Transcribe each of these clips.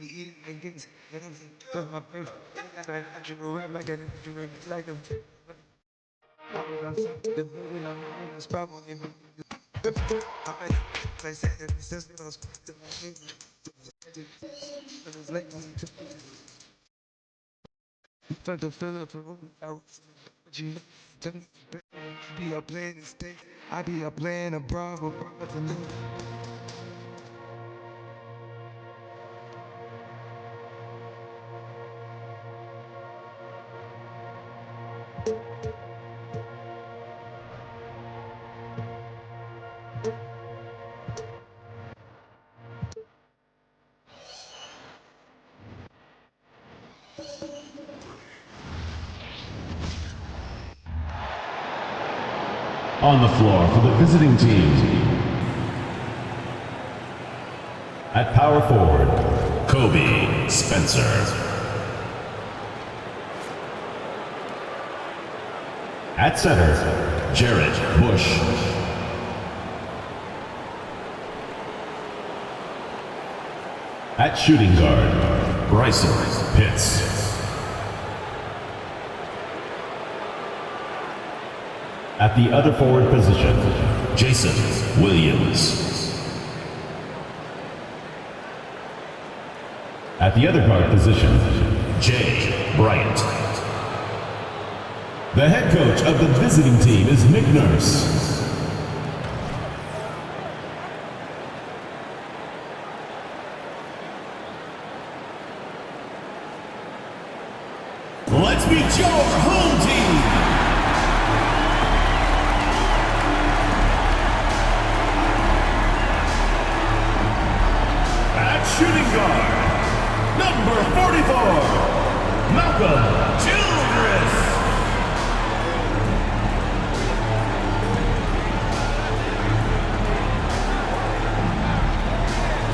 eating and getting from my favorite. That's why I should go right back at it. Like a the building I'm in the spot on him. I said, it's just because it's like for the fill up out. You be a playing the state. I be a playing a Bravo. On the floor for the visiting team. At power forward, Kobe Spencer. At center, Jared Bush. At shooting guard, Bryson Pitts. At the other forward position, Jason Williams. At the other guard position, Jay Bryant. The head coach of the visiting team is Nick Nurse. Let's meet your home team. Shooting guard, number 44, Malcolm Childress.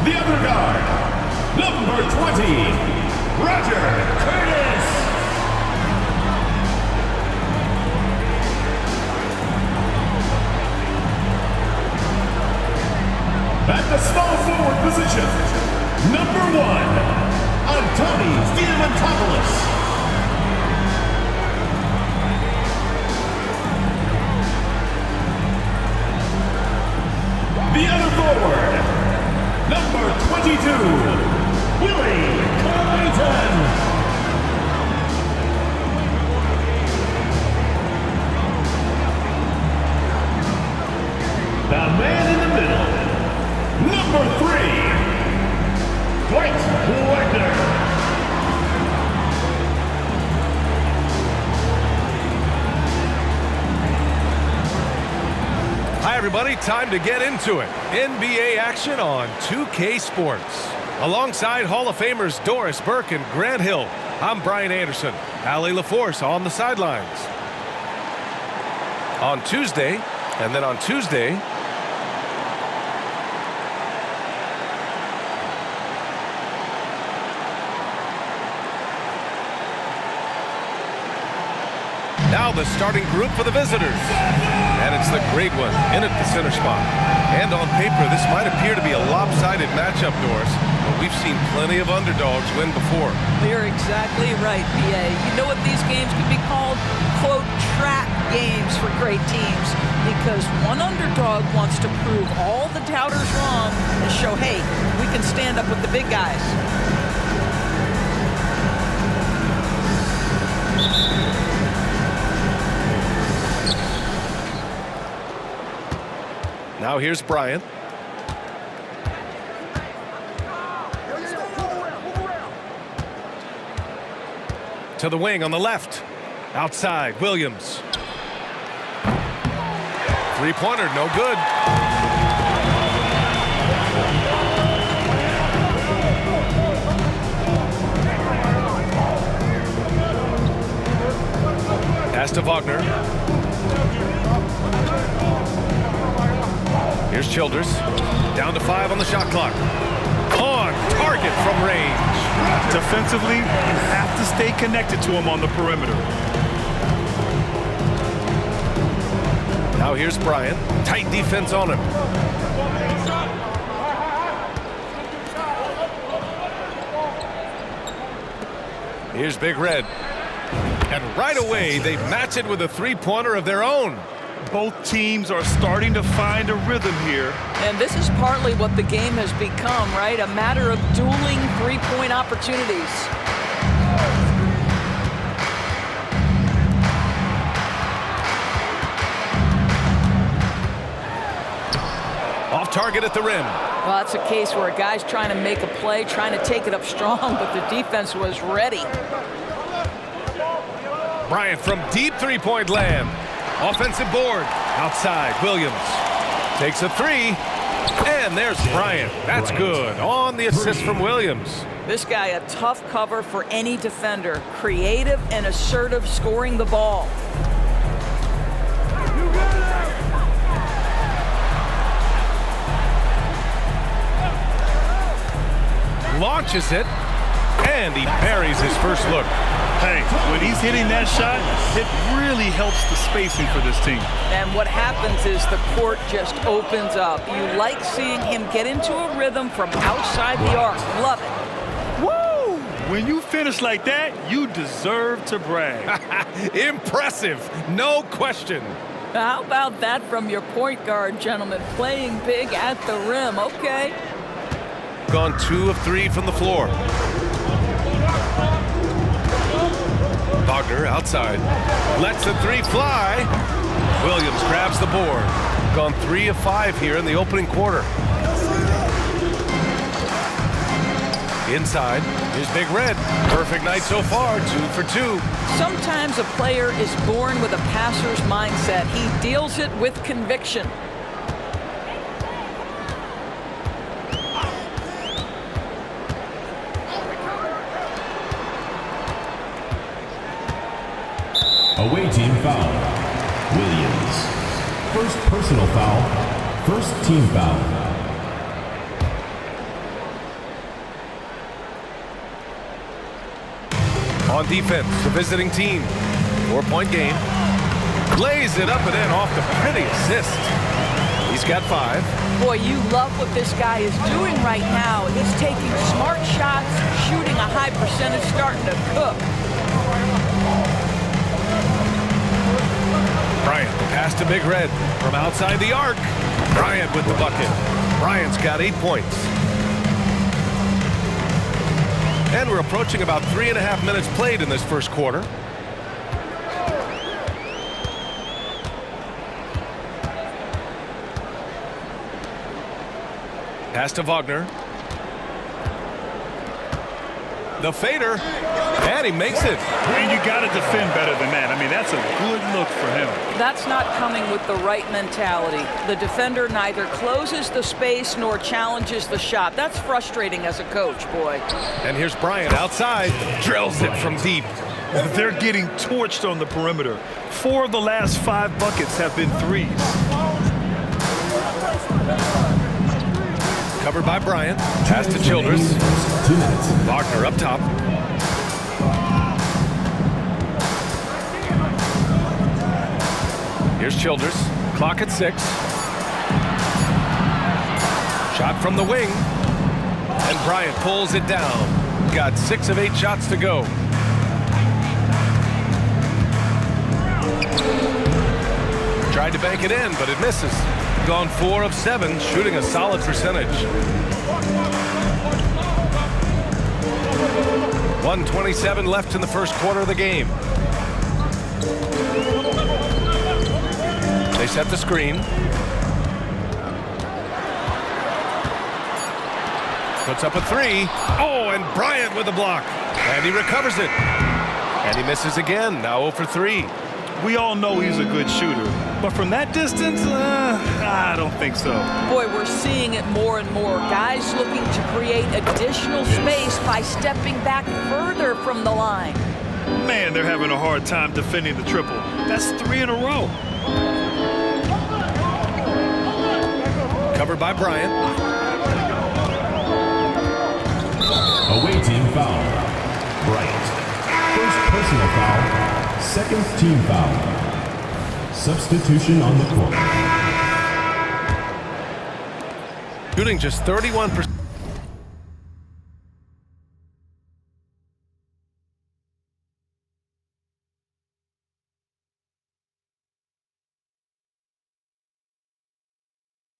The other guard, number 20, Roger Curtis. At the small forward position, number 1, Antoni Diamantopoulos. The other forward, number 22, Willie Clayton. The man in the middle, number 3, Bryant Wagner. Hi everybody, time to get into it. NBA action on 2K Sports. Alongside Hall of Famers Doris Burke and Grant Hill, I'm Brian Anderson. Allie LaForce on the sidelines. On Tuesday, now the starting group for the visitors. And it's the great one in at the center spot. And on paper, this might appear to be a lopsided matchup, Doris, but we've seen plenty of underdogs win before. You're exactly right, PA. You know what these games could be called? Quote, trap games for great teams. Because one underdog wants to prove all the doubters wrong and show, hey, we can stand up with the big guys. Now here's Bryant. To the wing on the left. Outside, Williams. Three-pointer, no good. Pass to Wagner. Here's Childress. Down to 5 on the shot clock. On target from range. Defensively, you have to stay connected to him on the perimeter. Now here's Bryant. Tight defense on him. Here's Big Red. And right away, they match it with a three-pointer of their own. Both teams are starting to find a rhythm here. And this is partly what the game has become, right? A matter of dueling three-point opportunities. Off target at the rim. Well, that's a case where a guy's trying to make a play, trying to take it up strong, but the defense was ready. Bryant from deep three-point land. Offensive board. Outside, Williams takes a three. And there's Bryant. That's good. On the assist from Williams. This guy, a tough cover for any defender. Creative and assertive scoring the ball. Launches it. And he buries his first look. Hey, when he's hitting that shot, it really helps the spacing for this team. And what happens is the court just opens up. You like seeing him get into a rhythm from outside the arc. Love it. Woo! When you finish like that, you deserve to brag. Impressive, no question. How about that from your point guard, gentlemen? Playing big at the rim. Okay. Gone 2 of 3 from the floor. Wagner outside. Lets the three fly. Williams grabs the board. Gone 3 of 5 here in the opening quarter. Inside. Here's Big Red. Perfect night so far. 2 for 2. Sometimes a player is born with a passer's mindset. He deals it with conviction. Away team foul. Williams. First personal foul. First team foul. On defense, the visiting team. 4-point game. Lays it up and in off the pretty assist. He's got 5. Boy, you love what this guy is doing right now. He's taking smart shots, shooting a high percentage, starting to cook. Bryant, the pass to Big Red from outside the arc. Bryant with the bucket. Bryant's got 8 points. And we're approaching about 3.5 minutes played in this first quarter. Pass to Wagner. The fader. And he makes it. And you got to defend better than that. I mean, that's a good look for him. That's not coming with the right mentality. The defender neither closes the space nor challenges the shot. That's frustrating as a coach, boy. And here's Bryant outside. Drills it from deep. They're getting torched on the perimeter. 4 of the last 5 buckets have been threes. Covered by Bryant. Pass to Childress. 2 minutes. Wagner up top. Here's Childress. Clock at 6. Shot from the wing. And Bryant pulls it down. Got 6 of 8 shots to go. Tried to bank it in, but it misses. Gone 4 of 7, shooting a solid percentage. 1:27 left in the first quarter of the game. They set the screen. Puts up a 3. Oh, and Bryant with the block. And he recovers it. And he misses again, now 0 for 3. We all know he's a good shooter, but from that distance, I don't think so. Boy, we're seeing it more and more. Guys looking to create additional space by stepping back further from the line. Man, they're having a hard time defending the triple. That's 3 in a row. Covered by Bryant. Away team foul. Bryant. First personal foul. Second team foul. Substitution on the court. Shooting just 31%.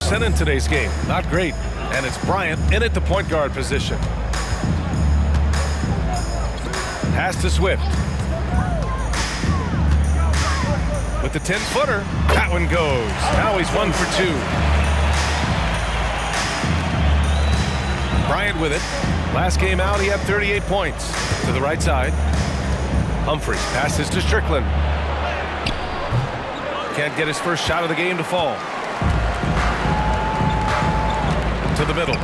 50% in today's game. Not great. And it's Bryant in at the point guard position. Pass to Swift. With the 10-footer, that one goes. Now he's 1 for 2. Bryant with it. Last game out, he had 38 points. To the right side. Humphries passes to Strickland. Can't get his first shot of the game to fall. To the middle.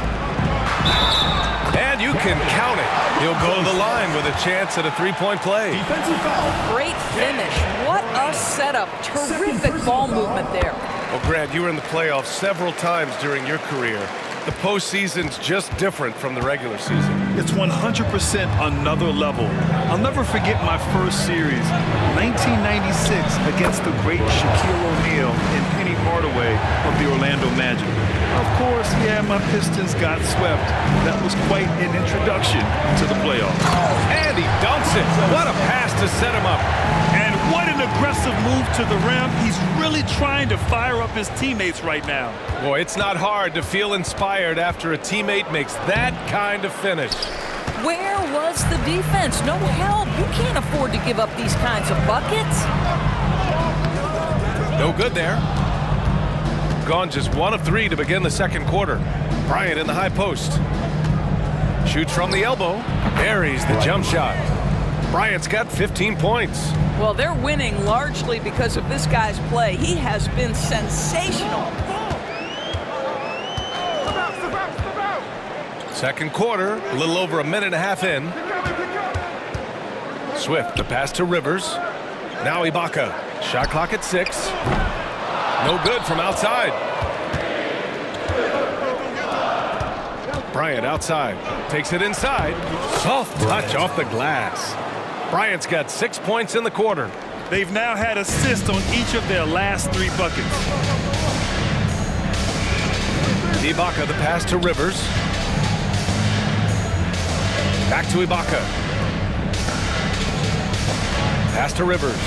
And you can count it. He'll go to the line with a chance at a three-point play. Defensive foul. Great finish. What a setup. Terrific ball movement there. Well, Grant, you were in the playoffs several times during your career. The postseason's just different from the regular season. It's 100% another level. I'll never forget my first series, 1996, against the great Shaquille O'Neal and Penny Hardaway of the Orlando Magic. Of course, yeah, my Pistons got swept. That was quite an introduction to the playoffs. And he dunks it. What a pass to set him up. And what an aggressive move to the rim. He's really trying to fire up his teammates right now. Boy, it's not hard to feel inspired after a teammate makes that kind of finish. Where was the defense? No help. You can't afford to give up these kinds of buckets. No good there. Gone just 1 of 3 to begin the second quarter. Bryant in the high post. Shoots from the elbow. Buries the jump shot. Bryant's got 15 points. Well, they're winning largely because of this guy's play. He has been sensational. Second quarter, a little over a minute and a half in. Swift, the pass to Rivers. Now Ibaka. Shot clock at 6. No good from outside. Bryant outside. Takes it inside. Soft touch off the glass. Bryant's got 6 points in the quarter. They've now had assists on each of their last 3 buckets. Ibaka, the pass to Rivers. Back to Ibaka. Pass to Rivers.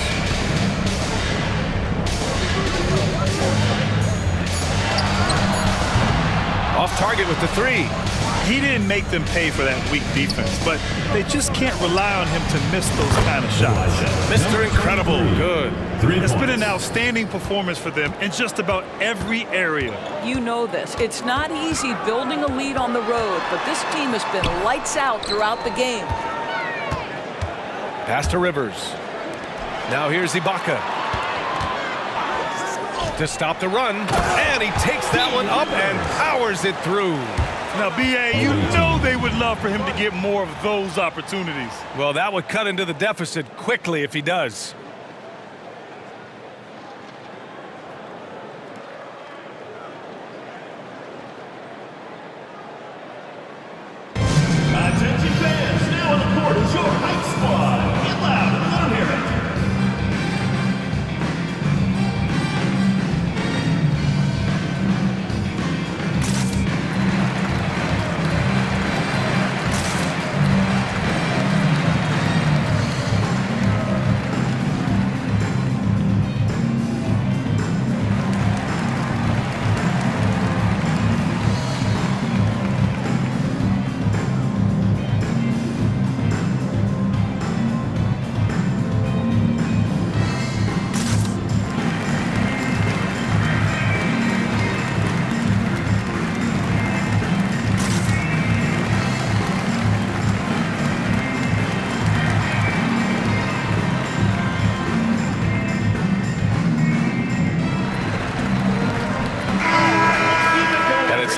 Off target with the 3. He didn't make them pay for that weak defense, but they just can't rely on him to miss those kind of shots. Mr. Incredible. Good. It's been an outstanding performance for them in just about every area. You know this. It's not easy building a lead on the road, but this team has been lights out throughout the game. Pass to Rivers. Now here's Ibaka. To stop the run, and he takes that one up and powers it through. Now, B.A., you know they would love for him to get more of those opportunities. Well, that would cut into the deficit quickly if he does. Attention fans, now on the court is your hype squad. Get loud and let 'em hear it.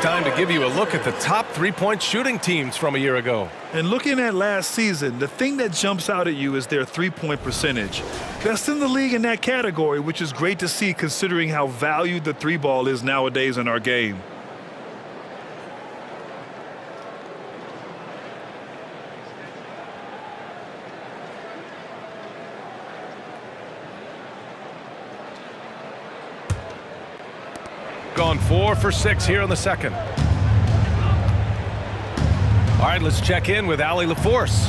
Time to give you a look at the top three-point shooting teams from a year ago. And looking at last season, the thing that jumps out at you is their three-point percentage. Best in the league in that category, which is great to see considering how valued the three ball is nowadays in our game. Gone 4 for 6 here in the second. All right, let's check in with Allie LaForce.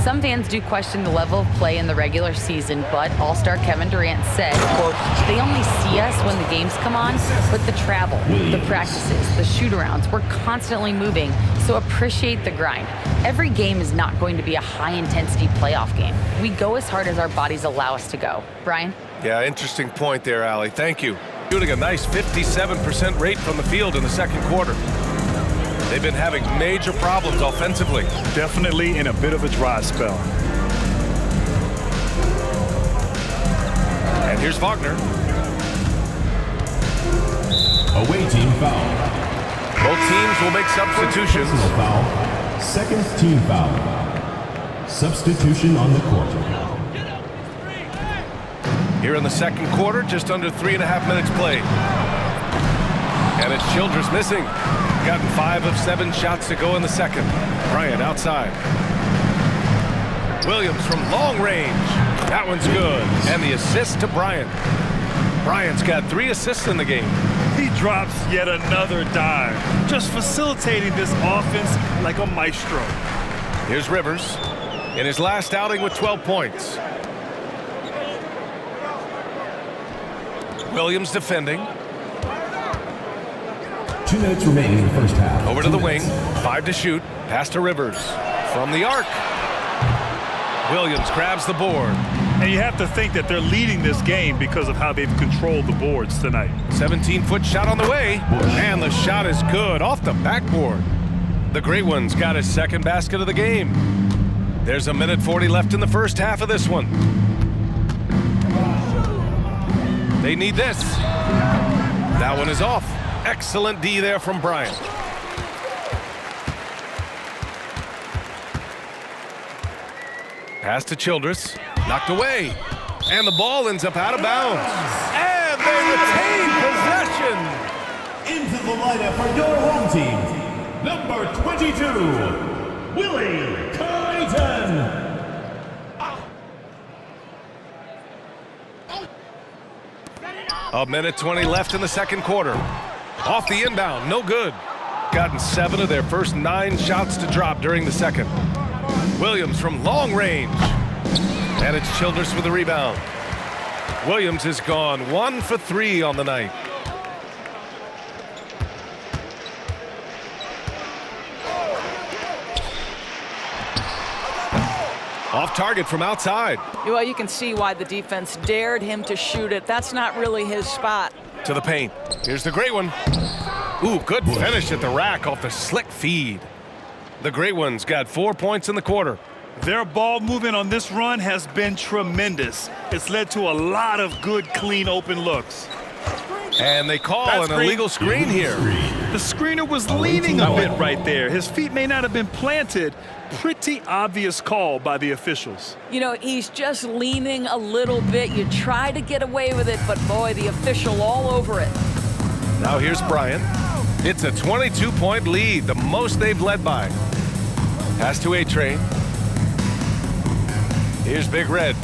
Some fans do question the level of play in the regular season, but All-Star Kevin Durant said, quote, "They only see us when the games come on, but the travel, the practices, the shoot-arounds, we're constantly moving, so appreciate the grind. Every game is not going to be a high-intensity playoff game. We go as hard as our bodies allow us to go." Brian? Yeah, interesting point there, Allie. Thank you. Shooting a nice 57% rate from the field in the second quarter. They've been having major problems offensively. Definitely in a bit of a dry spell. And here's Wagner. Away team foul. Both teams will make substitutions. Personal foul. Second team foul. Substitution on the court. Here in the second quarter, just under 3.5 minutes played. And it's Childress missing. Gotten 5 of 7 shots to go in the second. Bryant outside. Williams from long range. That one's good. And the assist to Bryant. Bryant's got 3 assists in the game. He drops yet another dive, just facilitating this offense like a maestro. Here's Rivers in his last outing with 12 points. Williams defending. 2 minutes remaining in the first half. Over to the wing. 5 to shoot. Pass to Rivers. From the arc. Williams grabs the board. And you have to think that they're leading this game because of how they've controlled the boards tonight. 17-foot shot on the way. And the shot is good off the backboard. The Great Ones got his second basket of the game. There's a minute 40 left in the first half of this one. They need this. That one is off. Excellent D there from Bryant. Pass to Childress. Knocked away. And the ball ends up out of bounds. And they retain possession. Into the lineup for your home team, number 22, Willie Clayton. A minute 20 left in the second quarter. Off the inbound, no good. Gotten 7 of their first 9 shots to drop during the second. Williams from long range. And it's Childress with the rebound. Williams is gone 1 for 3 on the night. Off target from outside. Well, you can see why the defense dared him to shoot it. That's not really his spot. To the paint. Here's the Great One. Ooh, good finish at the rack off the slick feed. The Great Ones got 4 points in the quarter. Their ball movement on this run has been tremendous. It's led to a lot of good, clean, open looks. And they call an illegal screen here. The screener was leaning a bit right there. His feet may not have been planted. Pretty obvious call by the officials. You know, he's just leaning a little bit. You try to get away with it, but boy, the official all over it. Now here's Bryant. It's a 22-point lead, the most they've led by. Pass to A-Train. Here's Big Red.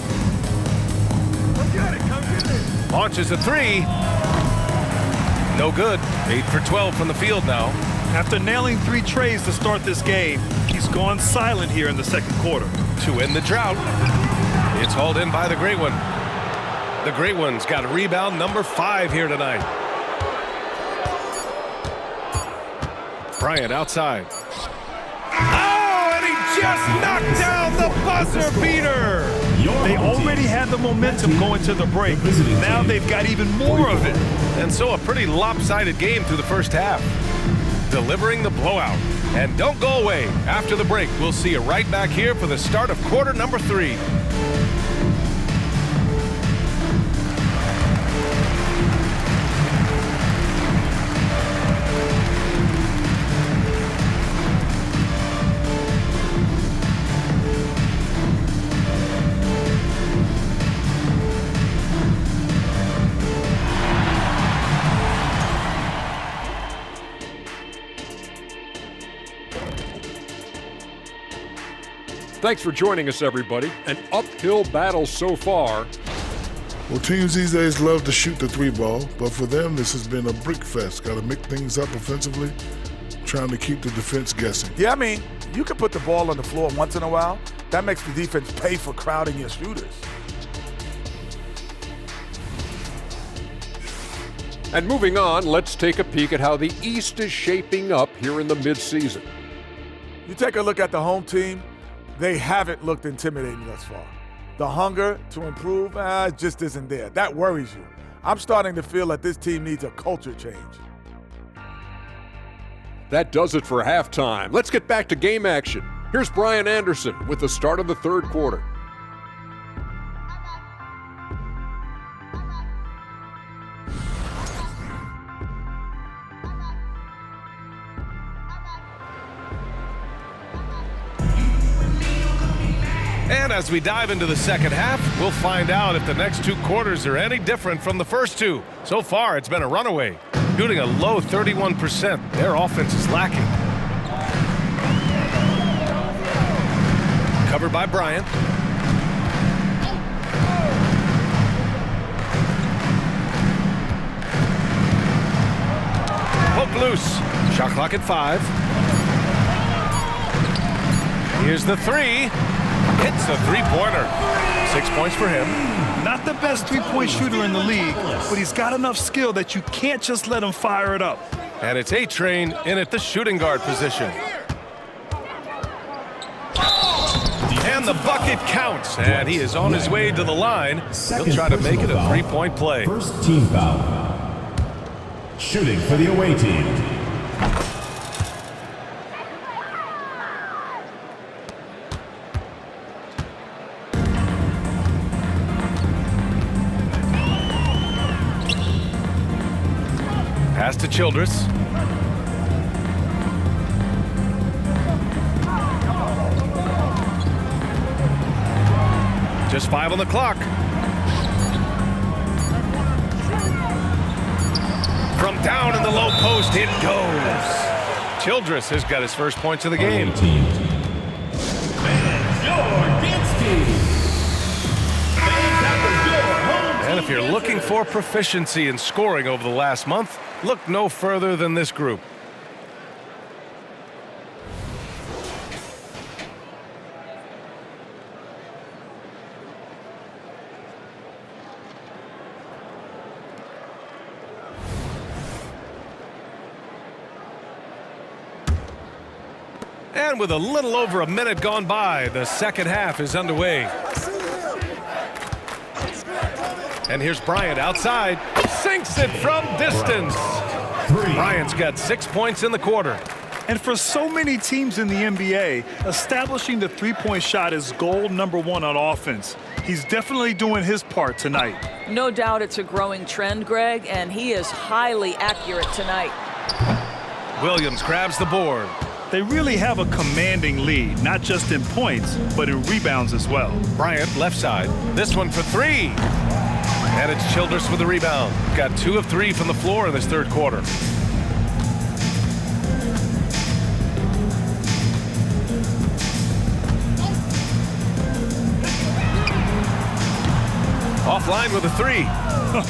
Launches a 3. No good. 8 for 12 from the field now. After nailing 3 trays to start this game, he's gone silent here in the second quarter. To end the drought. It's hauled in by the Great One. The Great One's got rebound number 5 here tonight. Bryant outside. Oh, and he just knocked down the buzzer beater. They already had the momentum going to the break. Now they've got even more of it. And so a pretty lopsided game through the first half. Delivering the blowout. And don't go away. After the break, we'll see you right back here for the start of quarter number 3. Thanks for joining us, everybody. An uphill battle so far. Well, teams these days love to shoot the 3 ball, but for them, this has been a brick fest. Got to mix things up offensively, trying to keep the defense guessing. Yeah, I mean, you can put the ball on the floor once in a while. That makes the defense pay for crowding your shooters. And moving on, let's take a peek at how the East is shaping up here in the midseason. You take a look at the home team, they haven't looked intimidating thus far. The hunger to improve just isn't there. That worries you. I'm starting to feel that this team needs a culture change. That does it for halftime. Let's get back to game action. Here's Bryant Anderson with the start of the third quarter. And as we dive into the second half, we'll find out if the next two quarters are any different from the first two. So far, it's been a runaway, shooting a low 31%. Their offense is lacking. Covered by Bryant. Poke loose. Shot clock at 5. Here's the three. Hits a three-pointer. 6 points for him. Not the best three-point shooter in the league, but he's got enough skill that you can't just let him fire it up. And it's A-Train in at the shooting guard position. And the bucket counts, and he is on his way to the line. He'll try to make it a three-point play. First team foul. Shooting for the away team. Pass to Childress. Just 5 on the clock. From down in the low post, it goes. Childress has got his first points of the game. And if you're looking for proficiency in scoring over the last month, look no further than this group. And with a little over a minute gone by, the second half is underway. And here's Bryant outside. Sinks it from distance. Bryant's got 6 points in the quarter. And for so many teams in the NBA, establishing the three-point shot is goal number one on offense. He's definitely doing his part tonight. No doubt it's a growing trend, Greg, and he is highly accurate tonight. Williams grabs the board. They really have a commanding lead, not just in points, but in rebounds as well. Bryant left side. This one for 3. And it's Childress with the rebound. Got 2 of 3 from the floor in this third quarter. Offline with a 3.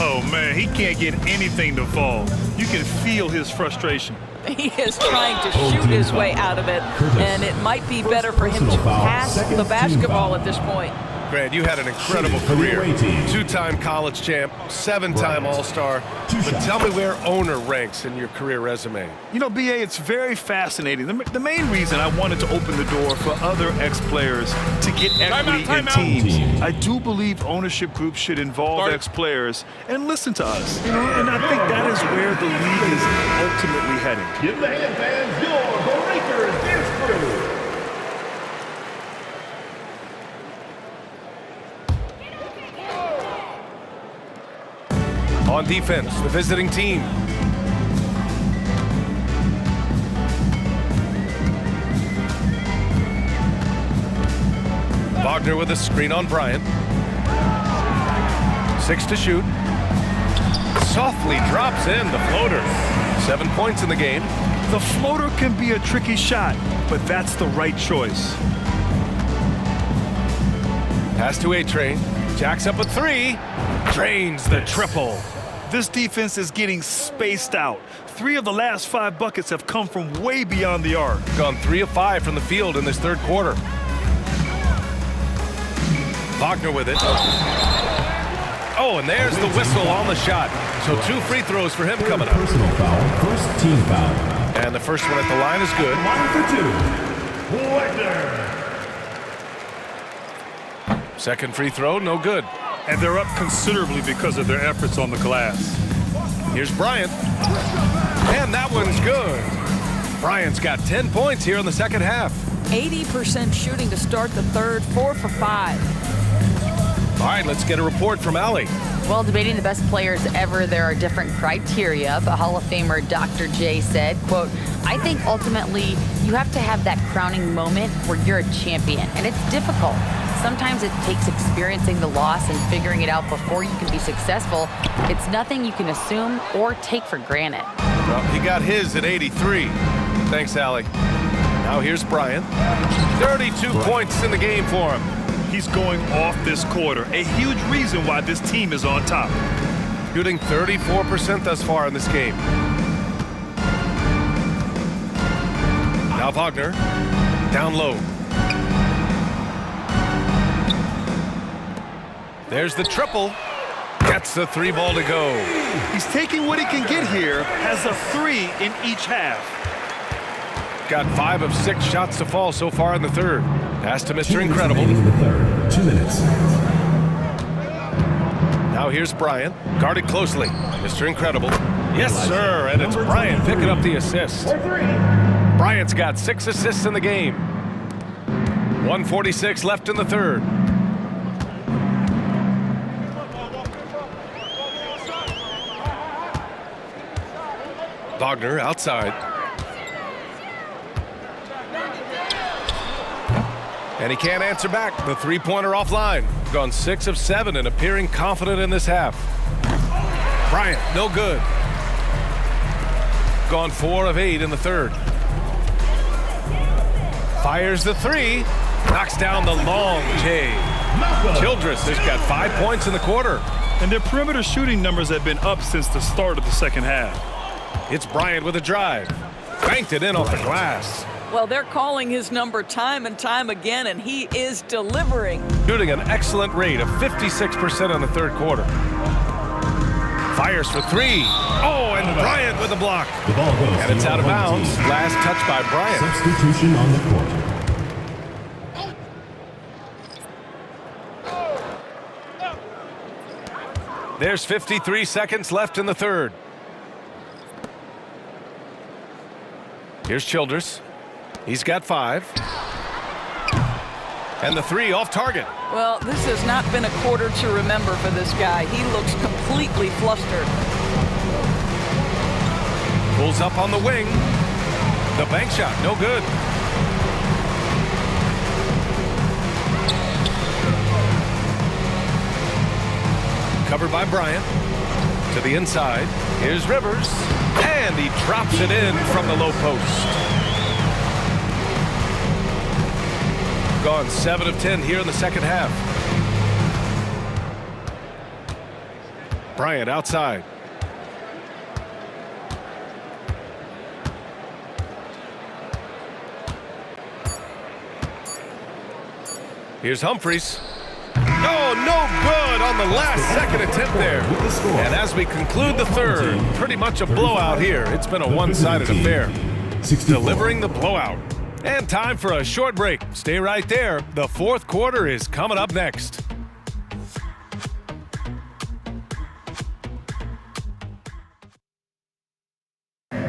Oh, man, he can't get anything to fall. You can feel his frustration. He is trying to shoot his way out of it, and it might be better for him to pass the basketball at this point. Grant, you had an incredible career. 2-time college champ, 7-time All-Star. But tell me where owner ranks in your career resume. You know, B.A., it's very fascinating. The main reason I wanted to open the door for other ex-players to get equity in teams, I do believe ownership groups should involve ex-players and listen to us. You know, and I think that is where the league is ultimately heading. Give the hand fans your Breakers dance crew. On defense, the visiting team. Wagner with a screen on Bryant. 6 to shoot. Softly drops in the floater. 7 points in the game. The floater can be a tricky shot, but that's the right choice. Pass to A-Train. Jacks up a 3. Drains the triple. This defense is getting spaced out. 3 of the last 5 buckets have come from way beyond the arc. Gone 3 of 5 from the field in this third quarter. Wagner with it. Oh, and there's the whistle on the shot. So 2 free throws for him coming up. Personal foul, first team foul. And the first one at the line is good. Line for 2. Wagner. Second free throw, no good. And they're up considerably because of their efforts on the glass. Here's Bryant. And that one's good. Bryant's got 10 points here in the second half. 80% shooting to start the third, 4 for 5. All right, let's get a report from Allie. Well, debating the best players ever, there are different criteria, but Hall of Famer Dr. J said, quote, I think ultimately you have to have that crowning moment where you're a champion, and it's difficult. Sometimes it takes experiencing the loss and figuring it out before you can be successful. It's nothing you can assume or take for granted. Well, he got his at 83. Thanks, Allie. Now here's Bryant. 32 points in the game for him. He's going off this quarter, a huge reason why this team is on top. Shooting 34% thus far in this game. Now Wagner, down low. There's the triple. Gets the 3 ball to go. He's taking what he can get here, has a 3 in each half. Got 5 of 6 shots to fall so far in the third. Pass to Mr. Incredible. In the third, 2 minutes. Now here's Bryant, guarded closely. Mr. Incredible. Yes, sir, and it's Bryant picking up the assist. Bryant's got 6 assists in the game. 1:46 left in the third. Wagner outside. And he can't answer back. The 3-pointer offline. Gone 6 of 7 and appearing confident in this half. Bryant, no good. Gone 4 of 8 in the third. Fires the 3. Knocks down the long J. Childress has got 5 points in the quarter. And their perimeter shooting numbers have been up since the start of the second half. It's Bryant with a drive. Banked it in off the glass. Well, they're calling his number time and time again, and he is delivering. Shooting an excellent rate of 56% in the third quarter. Fires for 3. Oh, and Bryant with the block. The ball goes And it's out of bounds. Last touch by Bryant. Substitution on the court. There's 53 seconds left in the third. Here's Childress. He's got 5. And the 3 off target. Well, this has not been a quarter to remember for this guy. He looks completely flustered. Pulls up on the wing. The bank shot, no good. Covered by Bryant. To the inside. Here's Rivers. And he drops it in from the low post. Gone 7 of 10 here in the second half. Bryant outside. Here's Humphries. Oh, no good on the last second attempt there. And as we conclude the third, pretty much a blowout here. It's been a one-sided affair. Delivering the blowout. And time for a short break. Stay right there. The fourth quarter is coming up next. And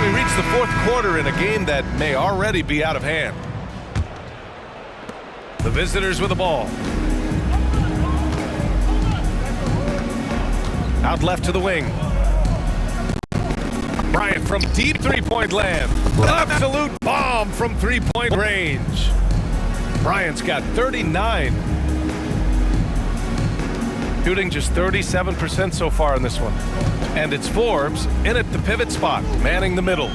we reach the fourth quarter in a game that may already be out of hand. The visitors with the ball. Out left to the wing. Bryant from deep three-point land. Absolute bomb from three-point range. Bryant's got 39. Shooting just 37% so far in this one. And it's Forbes in at the pivot spot, manning the middle.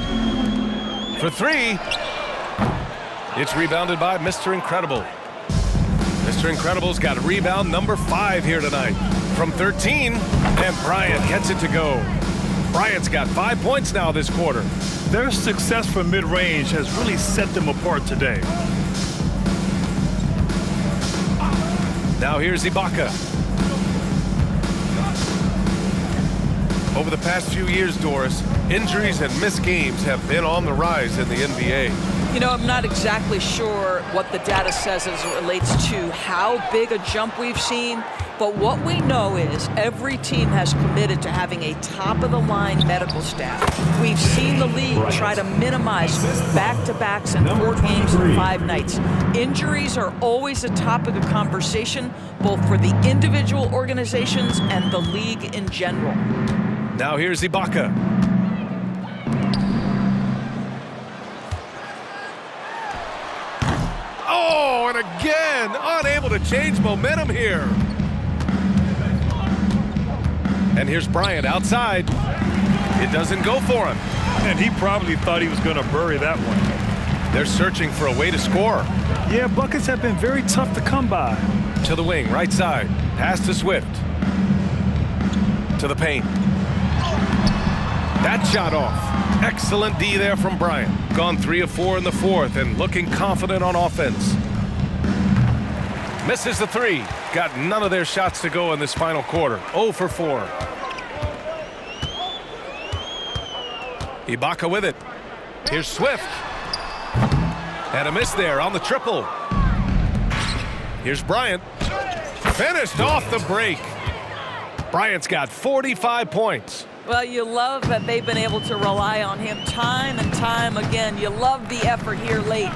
For 3. It's rebounded by Mr. Incredible. Mr. Incredible's got rebound number 5 here tonight. From 13, and Bryant gets it to go. Bryant's got 5 points now this quarter. Their success from mid-range has really set them apart today. Now here's Ibaka. Over the past few years, Doris, injuries and missed games have been on the rise in the NBA. You know, I'm not exactly sure what the data says as it relates to how big a jump we've seen, but what we know is every team has committed to having a top-of-the-line medical staff. We've seen the league try to minimize back-to-backs and 4 games in 5 nights. Injuries are always a topic of conversation, both for the individual organizations and the league in general. Now here's Ibaka. Oh, and again, unable to change momentum here. And here's Bryant outside. It doesn't go for him. And he probably thought he was going to bury that one. They're searching for a way to score. Yeah, buckets have been very tough to come by. To the wing, right side. Pass to Swift. To the paint. That shot off. Excellent D there from Bryant. Gone 3 of 4 in the 4th and looking confident on offense. Misses the 3. Got none of their shots to go in this final quarter. 0 for 4. Ibaka with it. Here's Swift. And a miss there on the triple. Here's Bryant. Finished off the break. Bryant's got 45 points. Well, you love that they've been able to rely on him time and time again. You love the effort here late.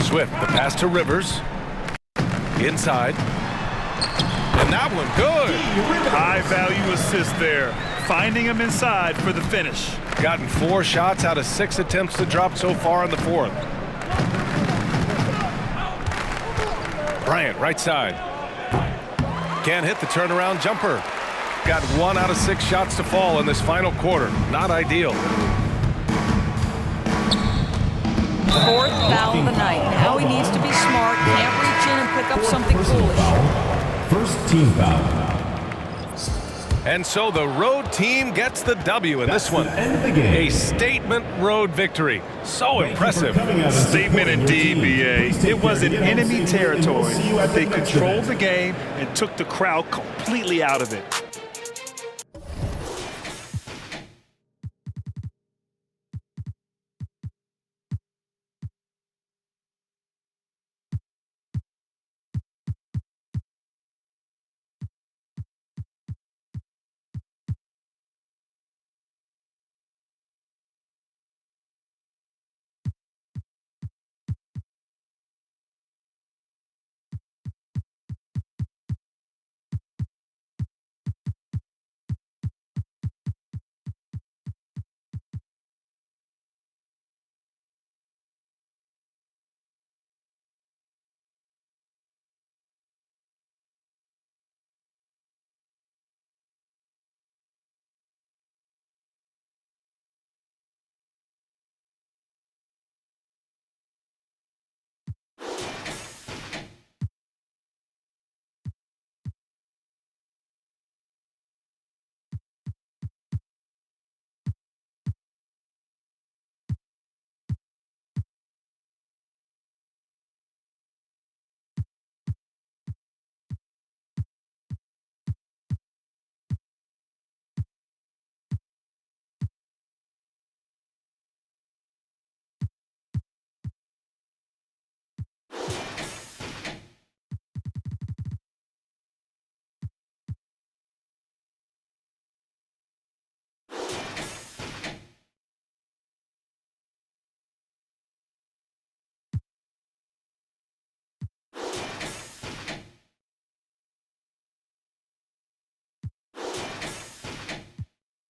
Swift, the pass to Rivers. Inside. And that one good. High value assist there. Finding him inside for the finish. Gotten 4 shots out of 6 attempts to drop so far in the 4th. Bryant, right side. Can't hit the turnaround jumper. Got 1 out of 6 shots to fall in this final quarter. Not ideal. 4th foul of the night. Now he needs to be smart. Can't reach in and pick up something foolish. First team foul. And so the road team gets the W in this one. A statement road victory. So impressive. Statement indeed, BA. It was in enemy territory. They controlled the game and took the crowd completely out of it.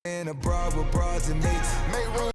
And abroad with bras and mates.